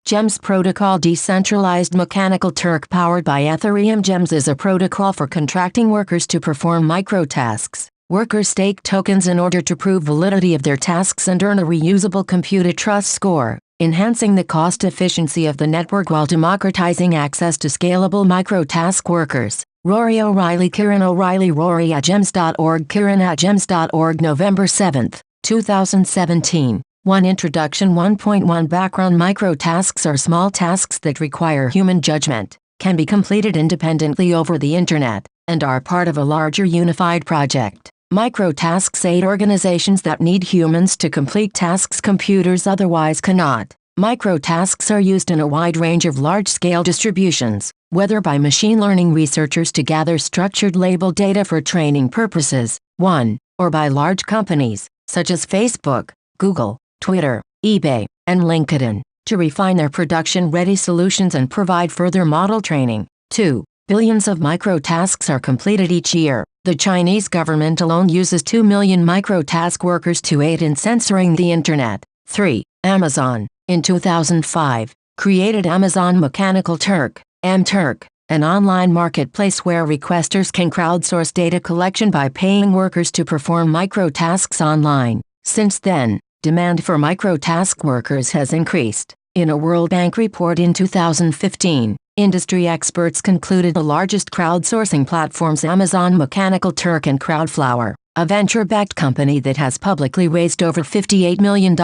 GEMS protocol. Decentralized Mechanical Turk powered by Ethereum. GEMS is a protocol for contracting workers to perform microtasks. Workers stake tokens in order to prove validity of their tasks and earn a reusable computed trust score, enhancing the cost efficiency of the network while democratizing access to scalable microtask workers. Rory O'Reilly. Kieran O'Reilly. Rory at gems.org. Kieran at gems.org. November 7, 2017. 1. Introduction. 1.1 Background. Microtasks are small tasks that require human judgment, can be completed independently over the internet, and are part of a larger unified project. Microtasks aid organizations that need humans to complete tasks computers otherwise cannot. Microtasks are used in a wide range of large-scale distributions, whether by machine learning researchers to gather structured labeled data for training purposes, 1, or by large companies, such as Facebook, Google, Twitter, eBay, and LinkedIn, to refine their production-ready solutions and provide further model training. 2. Billions of microtasks are completed each year. The Chinese government alone uses 2 million microtask workers to aid in censoring the internet. 3. Amazon, in 2005, created Amazon Mechanical Turk, (mTurk), an online marketplace where requesters can crowdsource data collection by paying workers to perform microtasks online. Since then, demand for microtask workers has increased. In a World Bank report in 2015, industry experts concluded the largest crowdsourcing platforms Amazon Mechanical Turk and CrowdFlower, a venture-backed company that has publicly raised over $58 million.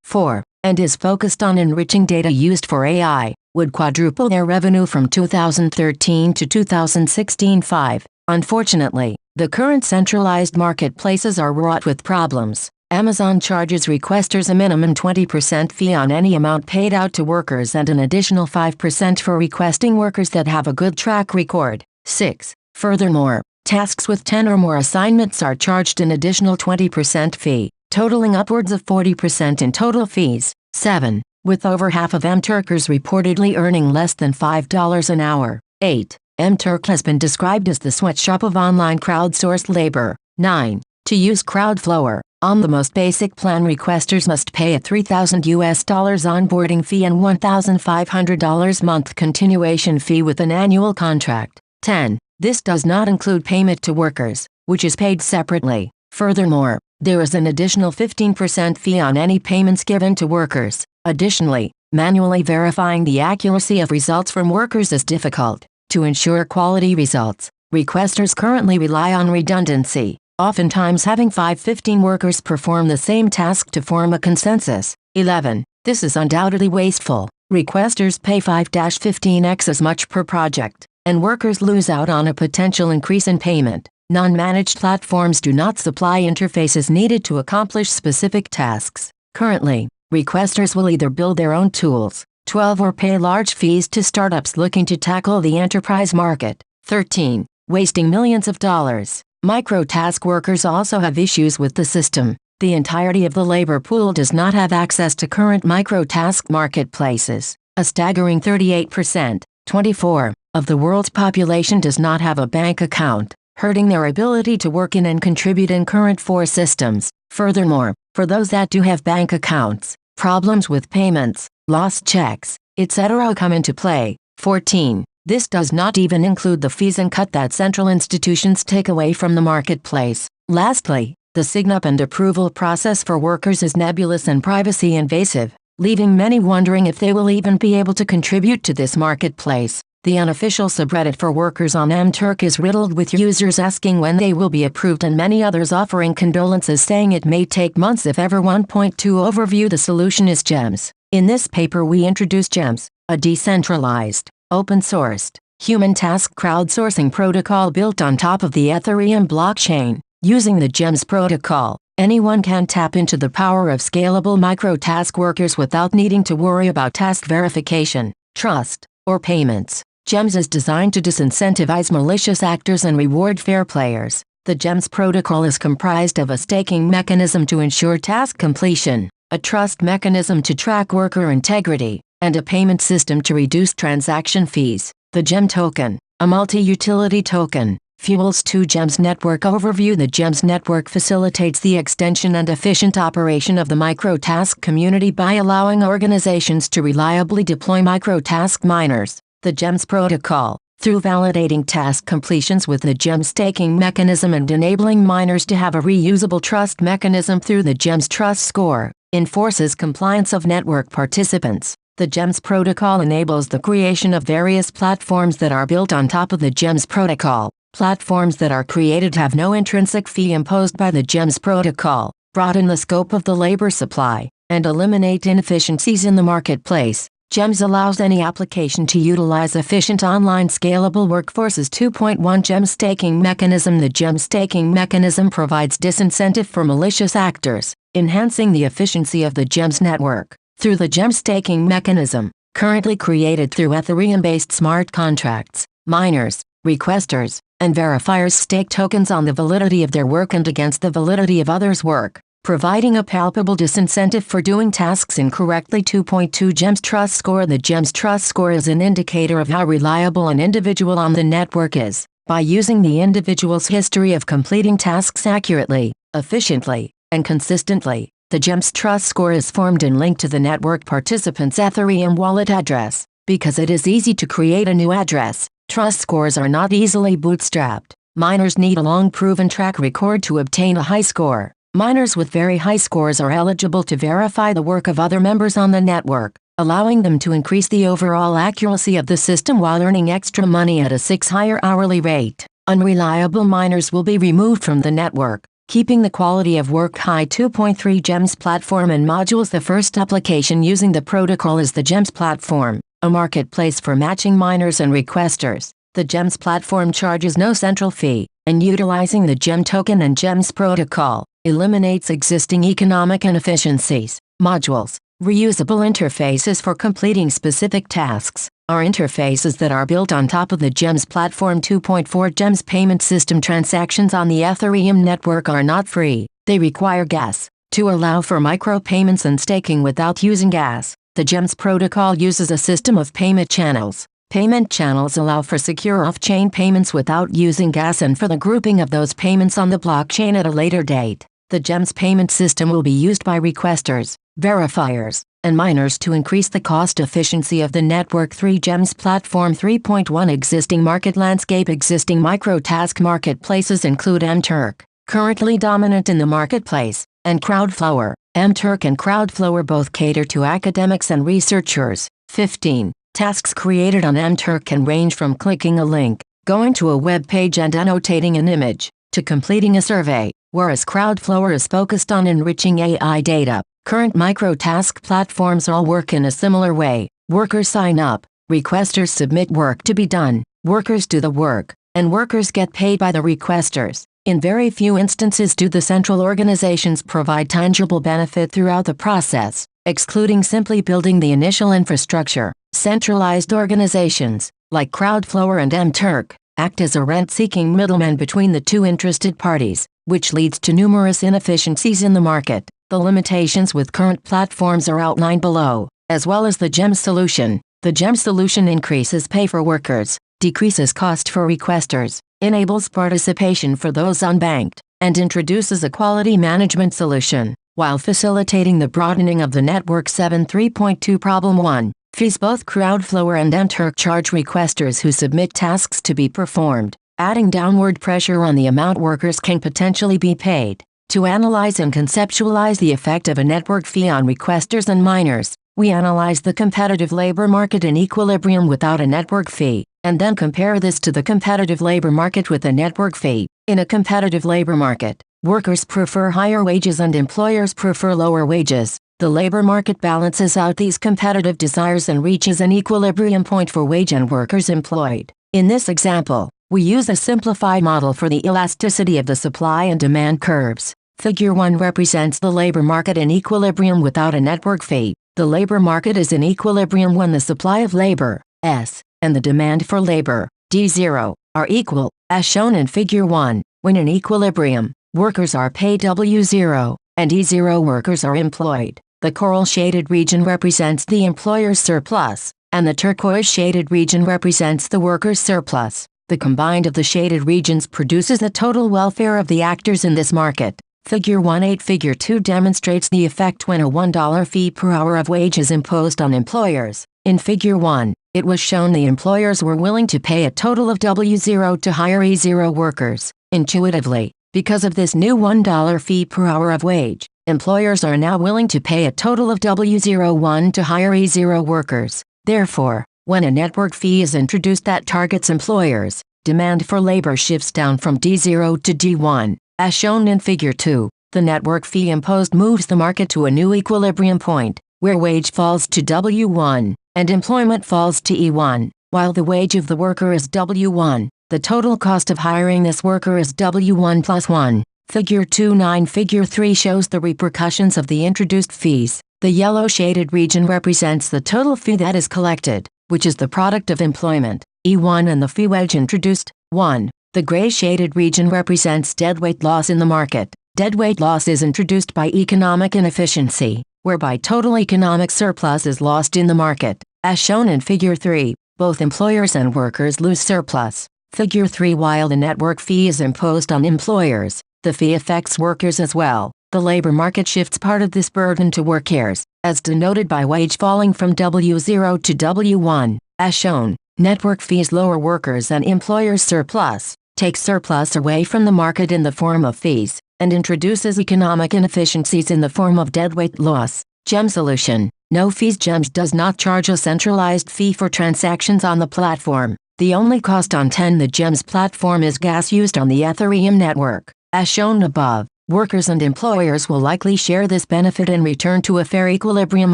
4. And is focused on enriching data used for AI, would quadruple their revenue from 2013 to 2016. 5. Unfortunately, the current centralized marketplaces are wrought with problems. Amazon charges requesters a minimum 20% fee on any amount paid out to workers and an additional 5% for requesting workers that have a good track record. 6. Furthermore, tasks with 10 or more assignments are charged an additional 20% fee, totaling upwards of 40% in total fees. 7. With over half of mTurkers reportedly earning less than $5 an hour. 8. mTurk has been described as the sweatshop of online crowdsourced labor. 9. To use CrowdFlower, on the most basic plan, requesters must pay a $3,000 onboarding fee and $1,500 month continuation fee with an annual contract. 10. This does not include payment to workers, which is paid separately. Furthermore, there is an additional 15% fee on any payments given to workers. Additionally, manually verifying the accuracy of results from workers is difficult. To ensure quality results, requesters currently rely on redundancy, oftentimes having 5-15 workers perform the same task to form a consensus. 11. This is undoubtedly wasteful. Requesters pay 5-15x as much per project, and workers lose out on a potential increase in payment. Non-managed platforms do not supply interfaces needed to accomplish specific tasks. Currently, requesters will either build their own tools, 12, or pay large fees to startups looking to tackle the enterprise market. 13. Wasting millions of dollars. Microtask workers also have issues with the system. The entirety of the labor pool does not have access to current microtask marketplaces. A staggering 38%, 24, of the world's population does not have a bank account, hurting their ability to work in and contribute in current 4 systems. Furthermore, for those that do have bank accounts, problems with payments, lost checks, etc. come into play. 14. This does not even include the fees and cut that central institutions take away from the marketplace. Lastly, the sign-up and approval process for workers is nebulous and privacy invasive, leaving many wondering if they will even be able to contribute to this marketplace. The unofficial subreddit for workers on mTurk is riddled with users asking when they will be approved and many others offering condolences saying it may take months if ever. 1.2 Overview. The solution is GEMS. In this paper we introduce GEMS, a decentralized, open-sourced, human task crowdsourcing protocol built on top of the Ethereum blockchain. Using the GEMS protocol, anyone can tap into the power of scalable microtask workers without needing to worry about task verification, trust, or payments. GEMS is designed to disincentivize malicious actors and reward fair players. The GEMS protocol is comprised of a staking mechanism to ensure task completion, a trust mechanism to track worker integrity, and a payment system to reduce transaction fees. The GEM token, a multi-utility token, Fuels 2 GEMS Network Overview. The GEMS network facilitates the extension and efficient operation of the microtask community by allowing organizations to reliably deploy microtask miners. The GEMS protocol, through validating task completions with the GEMS staking mechanism and enabling miners to have a reusable trust mechanism through the GEMS Trust Score, enforces compliance of network participants. The GEMS protocol enables the creation of various platforms that are built on top of the GEMS protocol. Platforms that are created have no intrinsic fee imposed by the GEMS protocol, broaden the scope of the labor supply, and eliminate inefficiencies in the marketplace. GEMS allows any application to utilize efficient online scalable workforces. 2.1 GEMS Staking Mechanism. The GEMS staking mechanism provides disincentive for malicious actors, enhancing the efficiency of the GEMS network. Through the GEMS staking mechanism, currently created through Ethereum-based smart contracts, miners, requesters, and verifiers stake tokens on the validity of their work and against the validity of others' work, providing a palpable disincentive for doing tasks incorrectly. 2.2 GEMS Trust Score. The GEMS Trust Score is an indicator of how reliable an individual on the network is. By using the individual's history of completing tasks accurately, efficiently, and consistently, the GEMS Trust Score is formed and linked to the network participant's Ethereum wallet address. Because it is easy to create a new address, trust scores are not easily bootstrapped. Miners need a long proven track record to obtain a high score. Miners with very high scores are eligible to verify the work of other members on the network, allowing them to increase the overall accuracy of the system while earning extra money at a 6 higher hourly rate. Unreliable miners will be removed from the network, keeping the quality of work high. 2.3 GEMS Platform and Modules. The first application using the protocol is the GEMS Platform, a marketplace for matching miners and requesters. The GEMS platform charges no central fee, and utilizing the GEM token and GEMS protocol, eliminates existing economic inefficiencies. Modules, reusable interfaces for completing specific tasks, are interfaces that are built on top of the GEMS platform. 2.4 GEMS Payment System. Transactions on the Ethereum network are not free, they require gas. To allow for micropayments and staking without using gas, the GEMS protocol uses a system of payment channels. Payment channels allow for secure off-chain payments without using gas and for the grouping of those payments on the blockchain at a later date. The GEMS payment system will be used by requesters, verifiers, and miners to increase the cost efficiency of the network. 3 GEMS Platform. 3.1 Existing Market Landscape. Existing microtask marketplaces include mTurk, currently dominant in the marketplace, and CrowdFlower. mTurk and CrowdFlower both cater to academics and researchers. 15. Tasks created on mTurk can range from clicking a link, going to a web page and annotating an image, to completing a survey, whereas CrowdFlower is focused on enriching AI data. Current microtask platforms all work in a similar way. Workers sign up, requesters submit work to be done, workers do the work, and workers get paid by the requesters. In very few instances do the central organizations provide tangible benefit throughout the process, excluding simply building the initial infrastructure. Centralized organizations, like CrowdFlower and mTurk, act as a rent-seeking middleman between the two interested parties, which leads to numerous inefficiencies in the market. The limitations with current platforms are outlined below, as well as the GEMS solution. The GEMS solution increases pay for workers, decreases cost for requesters, enables participation for those unbanked, and introduces a quality management solution, while facilitating the broadening of the network. 7.3.2 Problem 1. Fees. Both CrowdFlower and mTurk charge requesters who submit tasks to be performed, adding downward pressure on the amount workers can potentially be paid. To analyze and conceptualize the effect of a network fee on requesters and miners, we analyze the competitive labor market in equilibrium without a network fee, and then compare this to the competitive labor market with a network fee. In a competitive labor market, workers prefer higher wages and employers prefer lower wages. The labor market balances out these competitive desires and reaches an equilibrium point for wage and workers employed. In this example, we use a simplified model for the elasticity of the supply and demand curves. Figure 1 represents the labor market in equilibrium without a network fee. The labor market is in equilibrium when the supply of labor, S, and the demand for labor, D0, are equal, as shown in Figure 1. When in equilibrium, workers are paid W0, and E0 workers are employed. The coral shaded region represents the employer's surplus, and the turquoise shaded region represents the worker's surplus. The combined of the shaded regions produces the total welfare of the actors in this market. Figure 1.8. Figure 2 demonstrates the effect when a $1 fee per hour of wage is imposed on employers. In Figure 1, it was shown the employers were willing to pay a total of W0 to hire E0 workers. Intuitively, because of this new $1 fee per hour of wage, employers are now willing to pay a total of W01 to hire E0 workers. Therefore, when a network fee is introduced that targets employers, demand for labor shifts down from D0 to D1. As shown in Figure 2, the network fee imposed moves the market to a new equilibrium point, where wage falls to W1, and employment falls to E1. While the wage of the worker is W1, the total cost of hiring this worker is W1 plus 1. Figure 2.9. Figure 3 shows the repercussions of the introduced fees. The yellow shaded region represents the total fee that is collected, which is the product of employment, E1, and the fee wedge introduced, 1. The gray shaded region represents deadweight loss in the market. Deadweight loss is introduced by economic inefficiency, whereby total economic surplus is lost in the market. As shown in Figure 3, both employers and workers lose surplus. Figure 3. While the network fee is imposed on employers, the fee affects workers as well. The labor market shifts part of this burden to workers, as denoted by wage falling from W0 to W1. As shown, network fees lower workers and employers' surplus, takes surplus away from the market in the form of fees, and introduces economic inefficiencies in the form of deadweight loss. GEM solution. No fees. GEMS does not charge a centralized fee for transactions on the platform. The only cost on the GEMS platform is gas used on the Ethereum network. As shown above, workers and employers will likely share this benefit and return to a fair equilibrium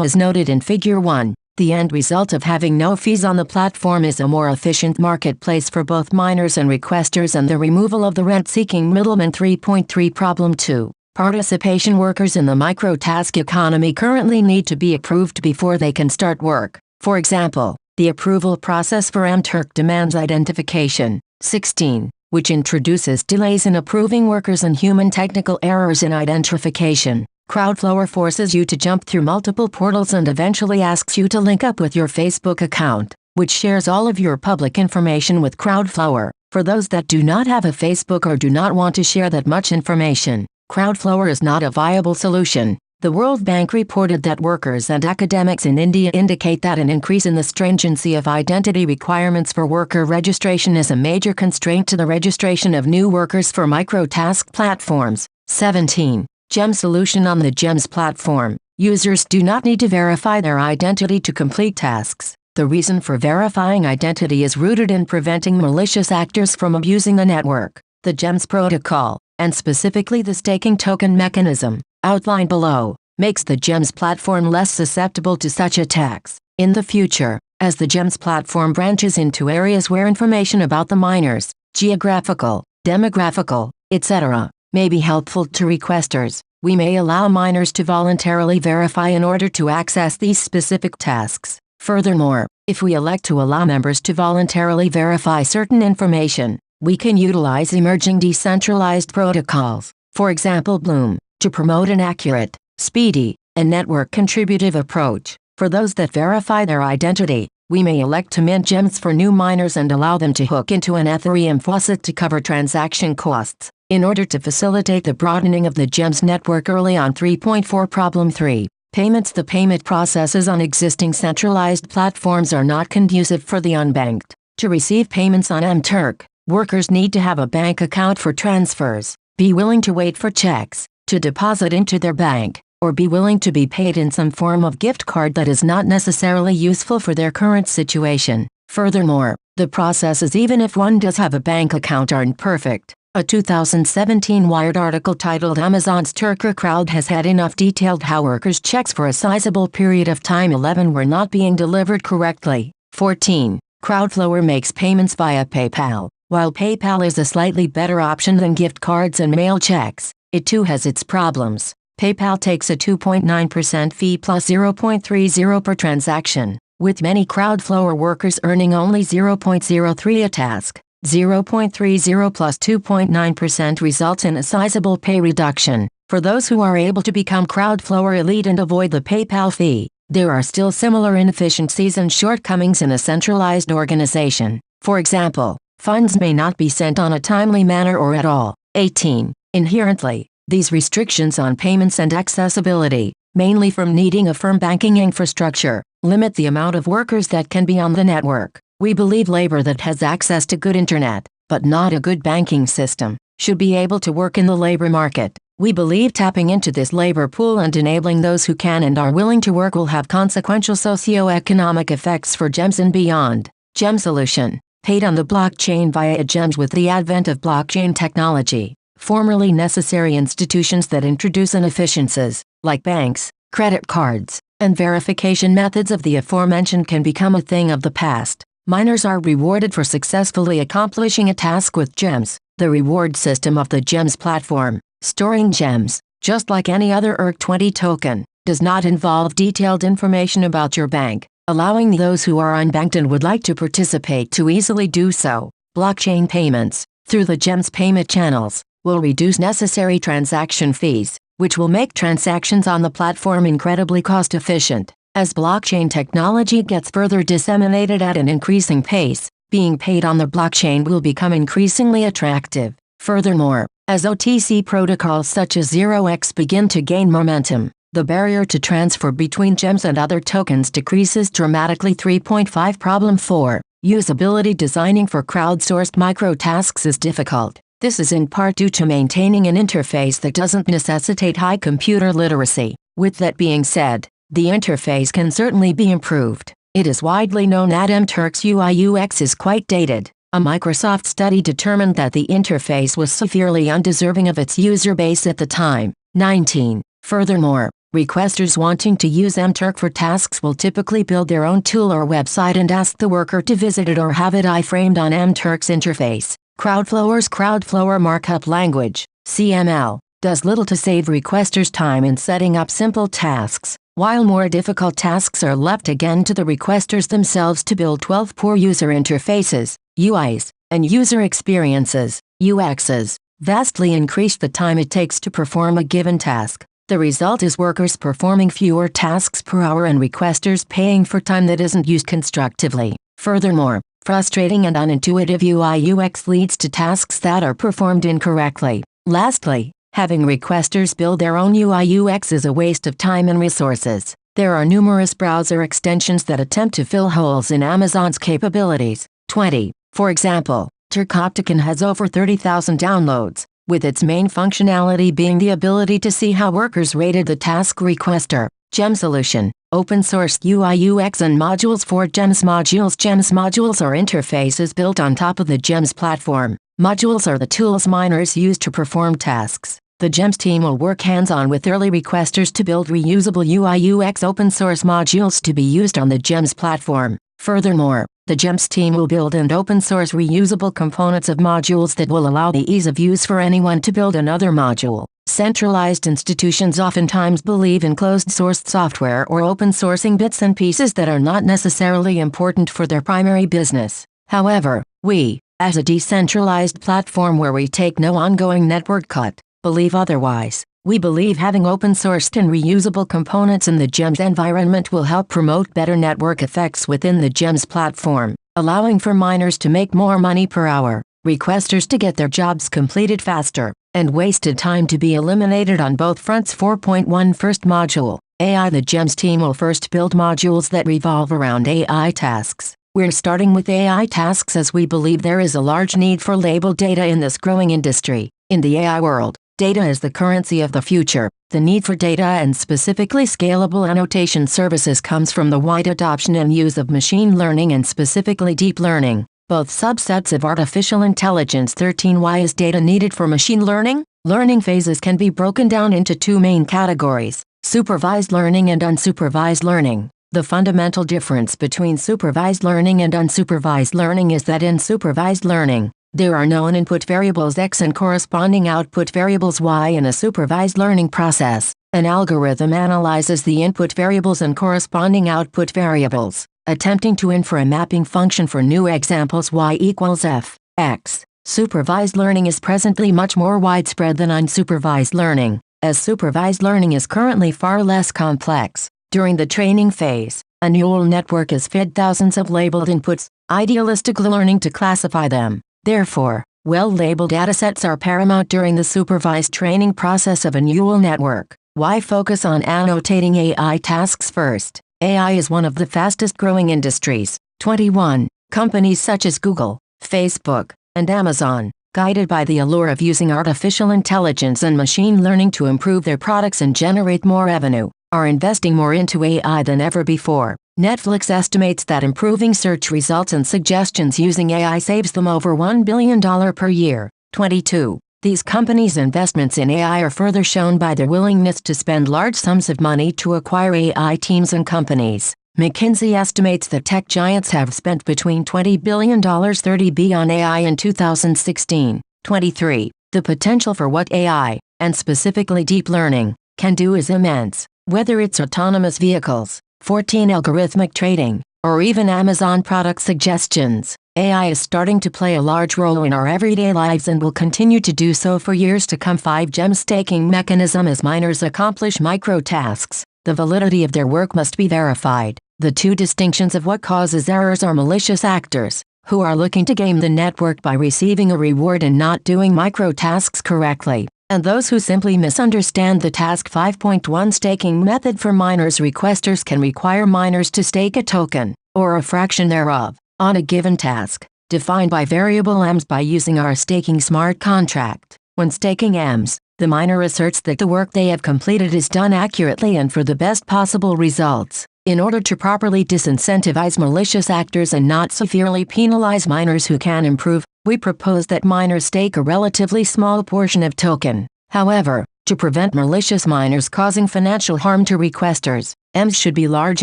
as noted in Figure 1. The end result of having no fees on the platform is a more efficient marketplace for both miners and requesters and the removal of the rent-seeking middleman. 3.3 Problem 2. Participation. Workers in the microtask economy currently need to be approved before they can start work. For example, the approval process for mTurk demands identification. 16. Which introduces delays in approving workers and human technical errors in identification. CrowdFlower forces you to jump through multiple portals and eventually asks you to link up with your Facebook account, which shares all of your public information with CrowdFlower. For those that do not have a Facebook or do not want to share that much information, CrowdFlower is not a viable solution. The World Bank reported that workers and academics in India indicate that an increase in the stringency of identity requirements for worker registration is a major constraint to the registration of new workers for microtask platforms. 17. GEM solution. On the GEMS platform, users do not need to verify their identity to complete tasks. The reason for verifying identity is rooted in preventing malicious actors from abusing the network. The GEMS protocol, and specifically the staking token mechanism, outlined below, makes the GEMS platform less susceptible to such attacks. In the future, as the GEMS platform branches into areas where information about the miners, geographical, demographical, etc., may be helpful to requesters, we may allow miners to voluntarily verify in order to access these specific tasks. Furthermore, if we elect to allow members to voluntarily verify certain information, we can utilize emerging decentralized protocols, for example Bloom, to promote an accurate, speedy, and network-contributive approach. For those that verify their identity, we may elect to mint GEMS for new miners and allow them to hook into an Ethereum faucet to cover transaction costs, in order to facilitate the broadening of the GEMS network early on. 3.4 Problem 3. Payments. The payment processes on existing centralized platforms are not conducive for the unbanked. To receive payments on mTurk, workers need to have a bank account for transfers, be willing to wait for checks to deposit into their bank, or be willing to be paid in some form of gift card that is not necessarily useful for their current situation. Furthermore, the processes, even if one does have a bank account, aren't perfect. A 2017 Wired article titled Amazon's Turker Crowd has had enough detailed how workers' checks for a sizable period of time 11 were not being delivered correctly. 14. CrowdFlower makes payments via PayPal. While PayPal is a slightly better option than gift cards and mail checks, it too has its problems. PayPal takes a 2.9% fee plus 0.30 per transaction, with many CrowdFlower workers earning only 0.03 a task. 0.30 plus 2.9% results in a sizable pay reduction. For those who are able to become CrowdFlower Elite and avoid the PayPal fee, there are still similar inefficiencies and shortcomings in a centralized organization. For example, Funds may not be sent on a timely manner or at all. 18. Inherently, these restrictions on payments and accessibility, mainly from needing a firm banking infrastructure, limit the amount of workers that can be on the network. We believe labor that has access to good internet, but not a good banking system, should be able to work in the labor market. We believe tapping into this labor pool and enabling those who can and are willing to work will have consequential socio-economic effects for GEMS and beyond. GEM solution, paid on the blockchain via GEMS. With the advent of blockchain technology, formerly necessary institutions that introduce inefficiencies, like banks, credit cards, and verification methods of the aforementioned can become a thing of the past. Miners are rewarded for successfully accomplishing a task with GEMS. The reward system of the GEMS platform, storing GEMS, just like any other ERC20 token, does not involve detailed information about your bank, allowing those who are unbanked and would like to participate to easily do so. Blockchain payments, through the GEMS payment channels, will reduce necessary transaction fees, which will make transactions on the platform incredibly cost-efficient. As blockchain technology gets further disseminated at an increasing pace, being paid on the blockchain will become increasingly attractive. Furthermore, as OTC protocols such as 0x begin to gain momentum, the barrier to transfer between GEMS and other tokens decreases dramatically. 3.5 Problem 4. Usability. Designing for crowdsourced microtasks is difficult. This is in part due to maintaining an interface that doesn't necessitate high computer literacy. With that being said, the interface can certainly be improved. It is widely known that mTurk's UI/UX is quite dated. A Microsoft study determined that the interface was severely undeserving of its user base at the time. 19. Furthermore, requesters wanting to use mTurk for tasks will typically build their own tool or website and ask the worker to visit it or have it iframed on mTurk's interface. CrowdFlower's CrowdFlower markup language, CML, does little to save requesters time in setting up simple tasks, while more difficult tasks are left again to the requesters themselves to build. 12 Poor user interfaces, UIs, and user experiences, UXs, vastly increase the time it takes to perform a given task. The result is workers performing fewer tasks per hour and requesters paying for time that isn't used constructively. Furthermore, frustrating and unintuitive UI/UX leads to tasks that are performed incorrectly. Lastly, having requesters build their own UI/UX is a waste of time and resources. There are numerous browser extensions that attempt to fill holes in Amazon's capabilities. 20. For example, Turkopticon has over 30,000 downloads, with its main functionality being the ability to see how workers rated the task requester. GEM solution, open-source UI/UX and modules for GEMS modules. GEMS modules are interfaces built on top of the GEMS platform. Modules are the tools miners use to perform tasks. The GEMS team will work hands-on with early requesters to build reusable UI/UX open-source modules to be used on the GEMS platform. Furthermore, the GEMS team will build and open-source reusable components of modules that will allow the ease of use for anyone to build another module. Centralized institutions oftentimes believe in closed-sourced software or open-sourcing bits and pieces that are not necessarily important for their primary business. However, we, as a decentralized platform where we take no ongoing network cut, believe otherwise. We believe having open-sourced and reusable components in the GEMS environment will help promote better network effects within the GEMS platform, allowing for miners to make more money per hour, requesters to get their jobs completed faster, and wasted time to be eliminated on both fronts. 4.1 First module, AI. The GEMS team will first build modules that revolve around AI tasks. We're starting with AI tasks as we believe there is a large need for labeled data in this growing industry. In the AI world, data is the currency of the future. The need for data and specifically scalable annotation services comes from the wide adoption and use of machine learning and specifically deep learning, both subsets of artificial intelligence. 13 Why is data needed for machine learning? Learning phases can be broken down into two main categories: supervised learning and unsupervised learning. The fundamental difference between supervised learning and unsupervised learning is that in supervised learning, there are known input variables X and corresponding output variables Y. In a supervised learning process, an algorithm analyzes the input variables and corresponding output variables, attempting to infer a mapping function. For new examples, Y equals F, X. Supervised learning is presently much more widespread than unsupervised learning, as supervised learning is currently far less complex. During the training phase, a neural network is fed thousands of labeled inputs, idealistic learning to classify them, Therefore, well-labeled datasets are paramount during the supervised training process of a neural network. Why focus on annotating AI tasks first? AI is one of the fastest-growing industries. 21. Companies such as Google, Facebook, and Amazon, guided by the allure of using artificial intelligence and machine learning to improve their products and generate more revenue, are investing more into AI than ever before. Netflix estimates that improving search results and suggestions using AI saves them over $1 billion per year. 22. These companies' investments in AI are further shown by their willingness to spend large sums of money to acquire AI teams and companies. McKinsey estimates that tech giants have spent between $20 billion $30 billion on AI in 2016. 23. The potential for what AI, and specifically deep learning, can do is immense. Whether it's autonomous vehicles, 14 algorithmic trading, or even Amazon product suggestions, AI is starting to play a large role in our everyday lives and will continue to do so for years to come. 5. Gem staking mechanism. As miners accomplish micro-tasks, the validity of their work must be verified. The two distinctions of what causes errors are malicious actors, who are looking to game the network by receiving a reward and not doing micro-tasks correctly, and those who simply misunderstand the task. 5.1 Staking method for miners. Requesters can require miners to stake a token, or a fraction thereof, on a given task, defined by variable M's by using our staking smart contract. When staking M's, the miner asserts that the work they have completed is done accurately and for the best possible results. In order to properly disincentivize malicious actors and not severely penalize miners who can improve, we propose that miners stake a relatively small portion of token. However, to prevent malicious miners causing financial harm to requesters, M's should be large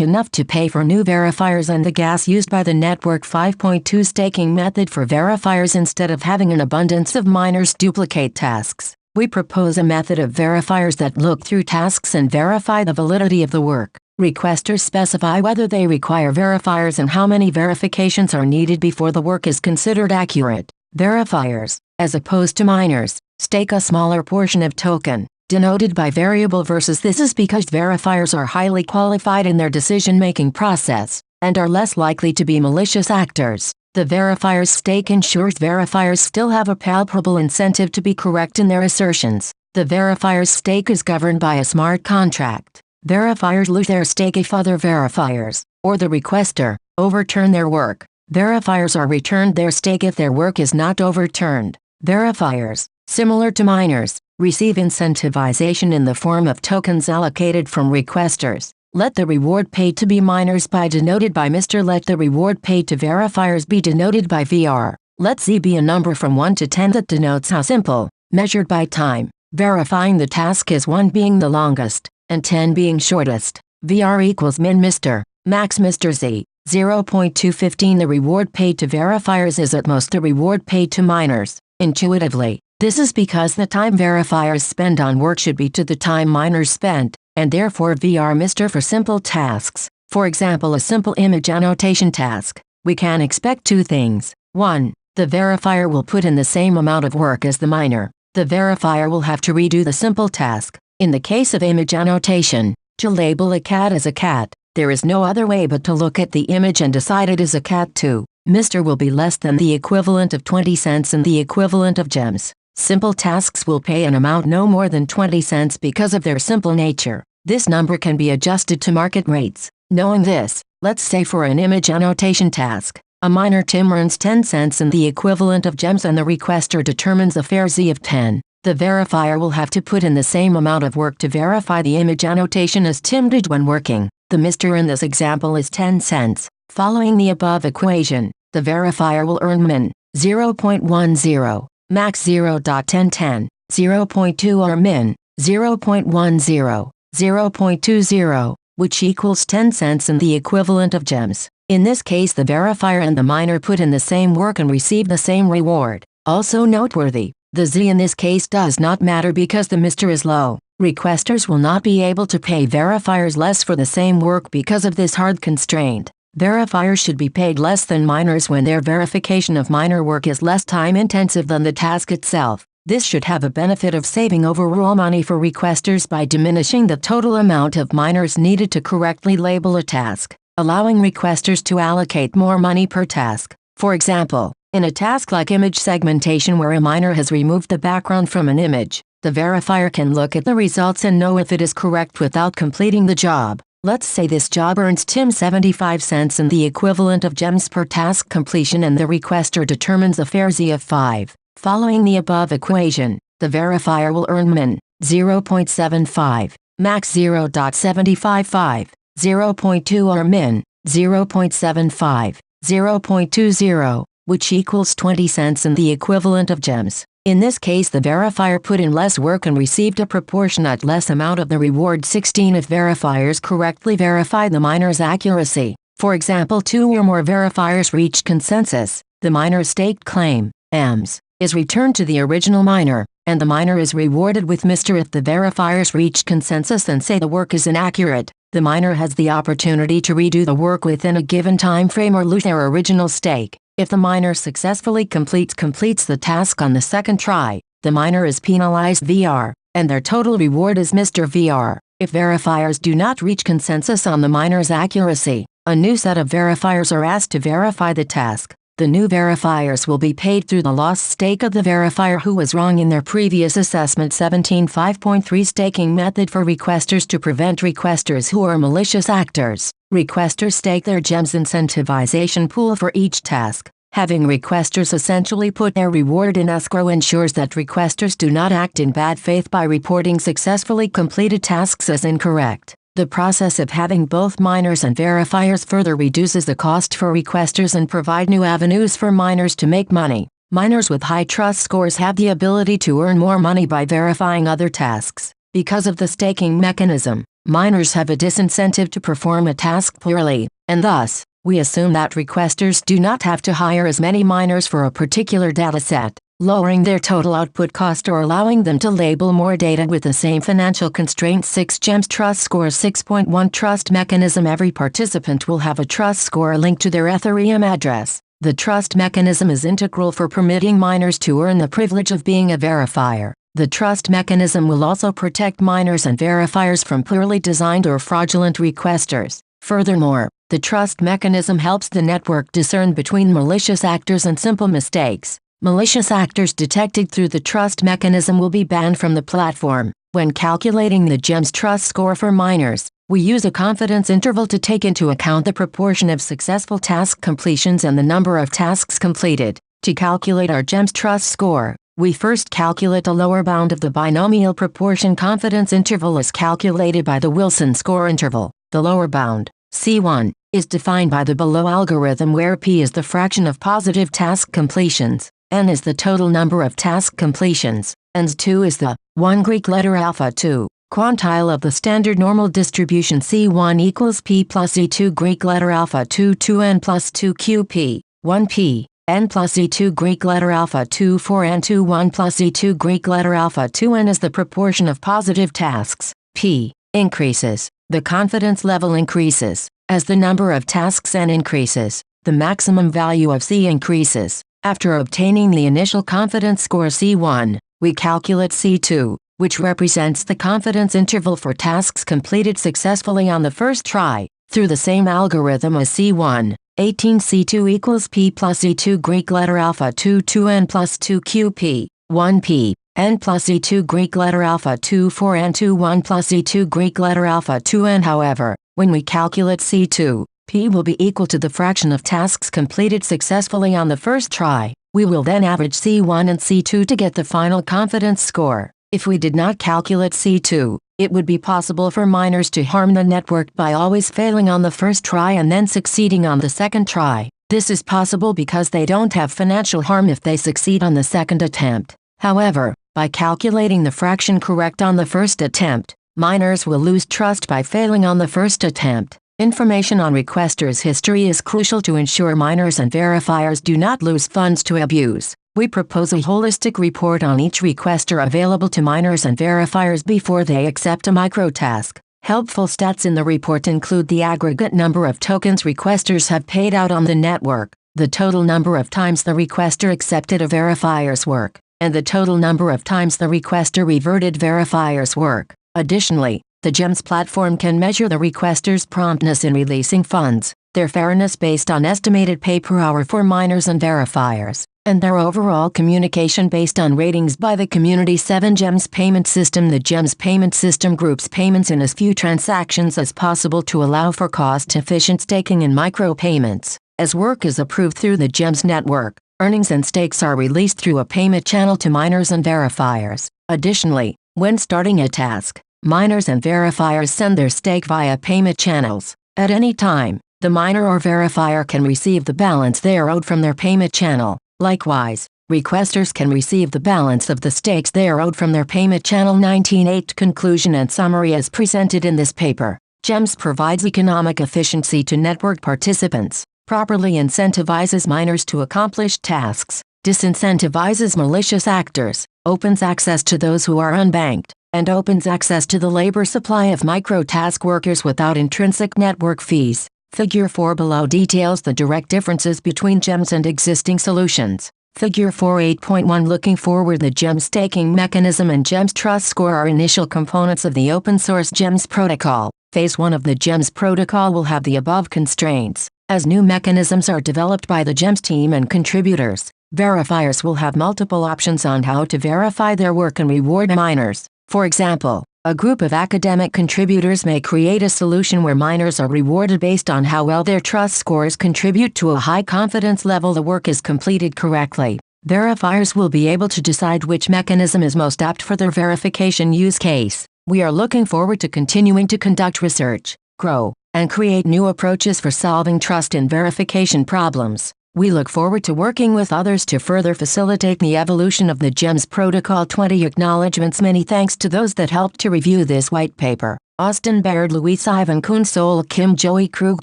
enough to pay for new verifiers and the gas used by the network. 5.2 Staking method for verifiers. Instead of having an abundance of miners duplicate tasks, we propose a method of verifiers that look through tasks and verify the validity of the work. Requesters specify whether they require verifiers and how many verifications are needed before the work is considered accurate. Verifiers, as opposed to miners, stake a smaller portion of token, denoted by variable versus. This is because verifiers are highly qualified in their decision-making process, and are less likely to be malicious actors. The verifier's stake ensures verifiers still have a palpable incentive to be correct in their assertions. The verifier's stake is governed by a smart contract. Verifiers lose their stake if other verifiers, or the requester, overturn their work. Verifiers are returned their stake if their work is not overturned. Verifiers, similar to miners, receive incentivization in the form of tokens allocated from requesters. Let the reward paid to be miners be denoted by Mr. Let the reward paid to verifiers be denoted by VR. Let Z be a number from 1 to 10 that denotes how simple, measured by time, verifying the task is 1 being the longest, and 10 being shortest. VR equals min Mr. Max Mr. Z. 0.215 The reward paid to verifiers is at most the reward paid to miners. Intuitively, this is because the time verifiers spend on work should be to the time miners spent, and therefore VR Mr. for simple tasks. For example, a simple image annotation task. We can expect two things. 1. The verifier will put in the same amount of work as the miner. The verifier will have to redo the simple task. In the case of image annotation, to label a cat as a cat, there is no other way but to look at the image and decide it is a cat too. Mr. will be less than the equivalent of 20 cents and the equivalent of gems. Simple tasks will pay an amount no more than 20 cents because of their simple nature. This number can be adjusted to market rates. Knowing this, let's say for an image annotation task, a miner Tim earns 10 cents and the equivalent of gems and the requester determines a fair Z of 10. The verifier will have to put in the same amount of work to verify the image annotation as Tim did when working. The Mr. in this example is 10 cents. Following the above equation, the verifier will earn min 0.10, max 0.1010, 0.2 or min 0.10, 0.20, which equals 10 cents and the equivalent of gems. In this case, the verifier and the miner put in the same work and receive the same reward. Also noteworthy, the Z in this case does not matter because the Mr. is low. Requesters will not be able to pay verifiers less for the same work because of this hard constraint. Verifiers should be paid less than miners when their verification of miner work is less time-intensive than the task itself. This should have a benefit of saving overall money for requesters by diminishing the total amount of miners needed to correctly label a task, allowing requesters to allocate more money per task. For example, In a task like image segmentation where a miner has removed the background from an image, the verifier can look at the results and know if it is correct without completing the job. Let's say this job earns Tim 75 cents and the equivalent of gems per task completion, and the requester determines a fair Z of 5. Following the above equation, the verifier will earn min 0.75, max 0.755, 0.2 or min 0.75, 0.20, which equals 20 cents and the equivalent of gems. In this case, the verifier put in less work and received a proportionate less amount of the reward. 16. If verifiers correctly verify the miner's accuracy, for example 2 or more verifiers reached consensus, the miner's staked claim, EMS, is returned to the original miner, and the miner is rewarded with Mr. If the verifiers reached consensus and say the work is inaccurate, the miner has the opportunity to redo the work within a given time frame or lose their original stake. If the miner successfully completes the task on the second try, the miner is penalized VR, and their total reward is Mr. VR. If verifiers do not reach consensus on the miner's accuracy, a new set of verifiers are asked to verify the task. The new verifiers will be paid through the lost stake of the verifier who was wrong in their previous assessment. 17. 5.3 Staking method for requesters to prevent requesters who are malicious actors. Requesters stake their gems incentivization pool for each task. Having requesters essentially put their reward in escrow ensures that requesters do not act in bad faith by reporting successfully completed tasks as incorrect. The process of having both miners and verifiers further reduces the cost for requesters and provide new avenues for miners to make money. Miners with high trust scores have the ability to earn more money by verifying other tasks. Because of the staking mechanism, miners have a disincentive to perform a task poorly, and thus, we assume that requesters do not have to hire as many miners for a particular dataset, lowering their total output cost or allowing them to label more data with the same financial constraints. 6 Gems Trust Score. 6.1 Trust Mechanism. Every participant will have a trust score linked to their Ethereum address. The trust mechanism is integral for permitting miners to earn the privilege of being a verifier. The trust mechanism will also protect miners and verifiers from poorly designed or fraudulent requesters. Furthermore, the trust mechanism helps the network discern between malicious actors and simple mistakes. Malicious actors detected through the trust mechanism will be banned from the platform. When calculating the GEMS trust score for miners, we use a confidence interval to take into account the proportion of successful task completions and the number of tasks completed. To calculate our GEMS trust score, we first calculate the lower bound of the binomial proportion confidence interval as calculated by the Wilson score interval. The lower bound, C1, is defined by the below algorithm where P is the fraction of positive task completions, N is the total number of task completions, and 2 is the 1 Greek letter alpha 2 quantile of the standard normal distribution. C1 equals P plus Z2 Greek letter alpha 2 2N plus 2 QP, 1P, N plus Z2 Greek letter alpha 2 4N 2 1 plus Z2 Greek letter alpha 2N is the proportion of positive tasks. P increases, the confidence level increases. As the number of tasks N increases, the maximum value of C increases. After obtaining the initial confidence score C1, we calculate C2, which represents the confidence interval for tasks completed successfully on the first try, through the same algorithm as C1. 18 C2 equals P plus Z2 Greek letter alpha 2 2N plus 2 QP, 1P, N plus Z2 Greek letter alpha 2 4N 2 1 plus Z2 Greek letter alpha 2N. However, when we calculate C2, P will be equal to the fraction of tasks completed successfully on the first try. We will then average C1 and C2 to get the final confidence score. If we did not calculate C2, it would be possible for miners to harm the network by always failing on the first try and then succeeding on the second try. This is possible because they don't have financial harm if they succeed on the second attempt. However, by calculating the fraction correct on the first attempt, miners will lose trust by failing on the first attempt. Information on requesters' history is crucial to ensure miners and verifiers do not lose funds to abuse. We propose a holistic report on each requester available to miners and verifiers before they accept a microtask. Helpful stats in the report include the aggregate number of tokens requesters have paid out on the network, the total number of times the requester accepted a verifier's work, and the total number of times the requester reverted verifier's work. Additionally, the GEMS platform can measure the requester's promptness in releasing funds. their fairness based on estimated pay per hour for miners and verifiers, and their overall communication based on ratings by the community. 7. GEMS payment system. The GEMS payment system groups payments in as few transactions as possible to allow for cost-efficient staking and micropayments. As work is approved through the GEMS network, earnings and stakes are released through a payment channel to miners and verifiers. Additionally, when starting a task, miners and verifiers send their stake via payment channels. At any time, the miner or verifier can receive the balance they are owed from their payment channel. Likewise, requesters can receive the balance of the stakes they are owed from their payment channel. 19.8 Conclusion and summary as presented in this paper. GEMS provides economic efficiency to network participants, properly incentivizes miners to accomplish tasks, disincentivizes malicious actors, opens access to those who are unbanked, and opens access to the labor supply of micro-task workers without intrinsic network fees. Figure 4 below details the direct differences between GEMS and existing solutions. Figure 4.8.1 Looking forward, the GEMS staking mechanism and GEMS trust score are initial components of the open-source GEMS protocol. Phase 1 of the GEMS protocol will have the above constraints. As new mechanisms are developed by the GEMS team and contributors, verifiers will have multiple options on how to verify their work and reward miners. For example, a group of academic contributors may create a solution where miners are rewarded based on how well their trust scores contribute to a high confidence level the work is completed correctly. Verifiers will be able to decide which mechanism is most apt for their verification use case. We are looking forward to continuing to conduct research, grow, and create new approaches for solving trust and verification problems. We look forward to working with others to further facilitate the evolution of the GEMS protocol. 20 Acknowledgements. Many thanks to those that helped to review this white paper: Austin Baird, Luis Ivan Kuhn, Sol Kim, Joey Krug,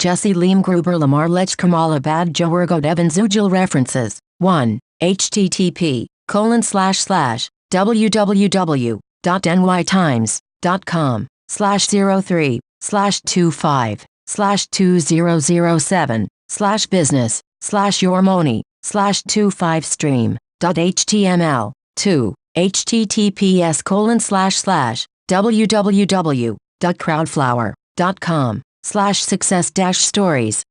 Jesse Liam Gruber, Lamar Lech, Kamal Abad, Joe Ergo, Devin Zujil. References: 1. http://www.nytimes.com/03/2050/25stream.html. 2. https://www.crowdflower.com/success-stories/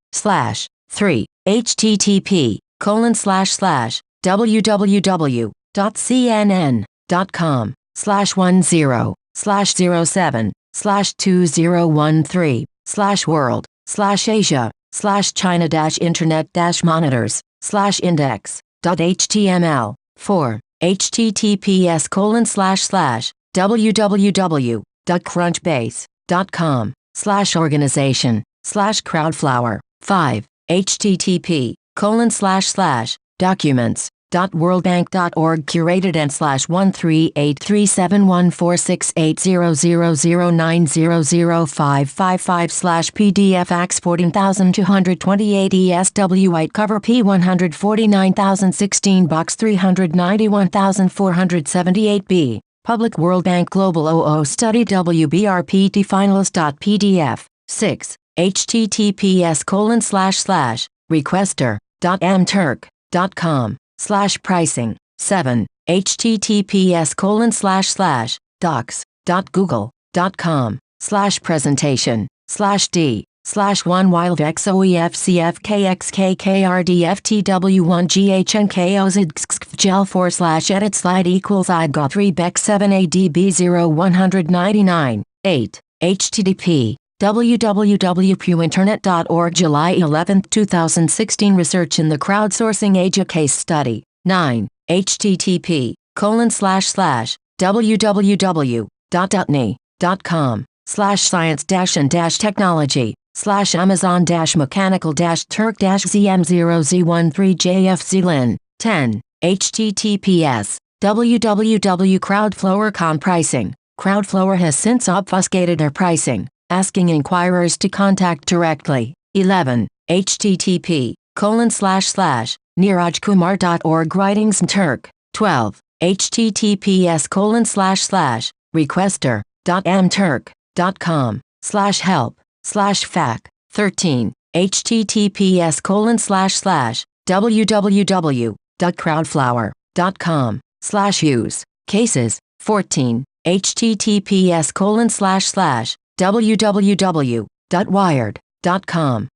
3. http://www.cnn.com/10/07/2010/internet-monitors/index.html. 4. https://www.crunchbase.com/organization/crowdflower. 5. http://documents.worldbank.org curated and /1383714680009005555/PDF AX 14228 ESW white cover P149016 box 391478B Public World Bank Global 00 Study WBRPT Finalist.pdf. 6. https://requester.mturk.com/pricing. 7. https://docs.google.com/presentation/d/1YLXOEFCFKXKKRDFTW1GHNKOZXGEL4/edit/slide=idb0 8. http://www.pewinternet.org July 11, 2016 Research in the Crowdsourcing Age, a case study. 9. http://www.science-and-technology/amazon-mechanical-turk-zm0z13jfzlin. 10. https://www.crowdflower.com pricing. CrowdFlower has since obfuscated their pricing, asking inquirers to contact directly. 11. http://nirajkumar.org writings Turk. 12. https://requester.mturk.com/help/fac. 13. https://www.crowdflower.com/use cases. 14. https://www.wired.com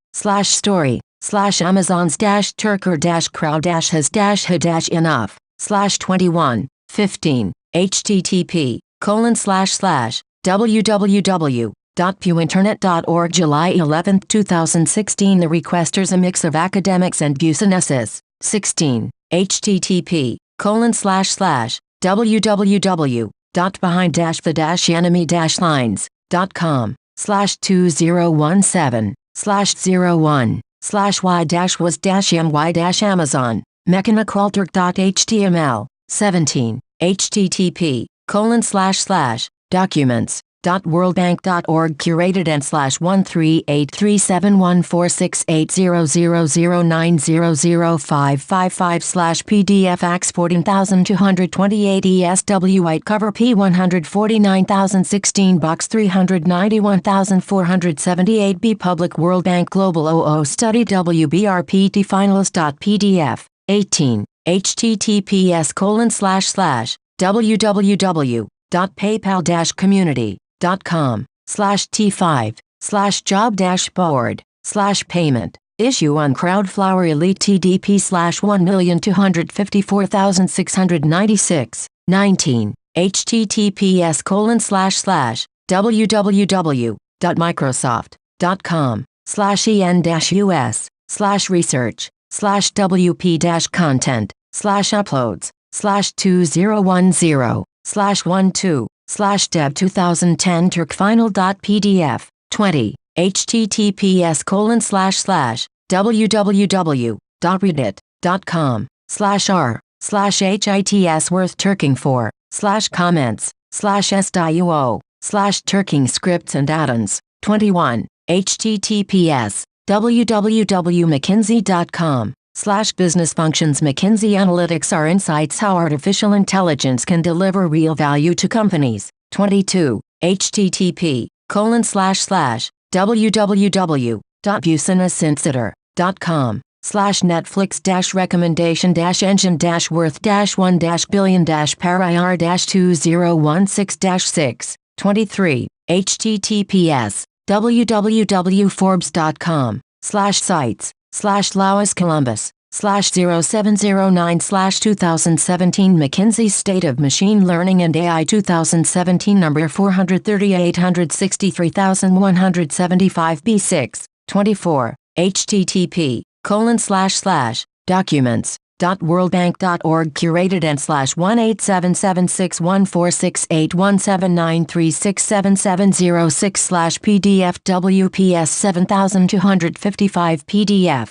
story Amazon's Turker crowd has enough /2115 http://www.pewinternet.org July 11, 2016 The requesters a mix of academics and businesses. 16 http://www.behind-the-enemy-lines.com /2017/01 /y-was-my-amazon mechaniqualturk.html 17 http://documents.worldbank.org curated and /1383714680009005555 /pdf-ax14228 ESW white cover P149016 box 391478 public World Bank Global OO Study WBRPT finalist.pdf 18 https://www.paypal-community.com/t5/job-board/payment issue on CrowdFlower Elite TDP /1,254,696 19 https://wp-content/uploads/wp-content/uploads/2010/12/deb2010 turkfinal.pdf 20 https://www.reddit.com/r/hits worth turking for/comments/stuo/turking scripts and add-ons 21 https://www.mckinsey.com/business functions McKinsey Analytics are insights how artificial intelligence can deliver real value to companies 22 http://www.business-insider.com/netflix-recommendation-engine-worth-1-billion-par-2016-6 23 https://www.forbes.com/sites/Laos Columbus/0709/2017 McKinsey's State of Machine Learning and AI 2017 number 438,63175 B6 24 http://documents.worldbank.org curated and /18776146817936770 6/pdf WPS 7255 PDF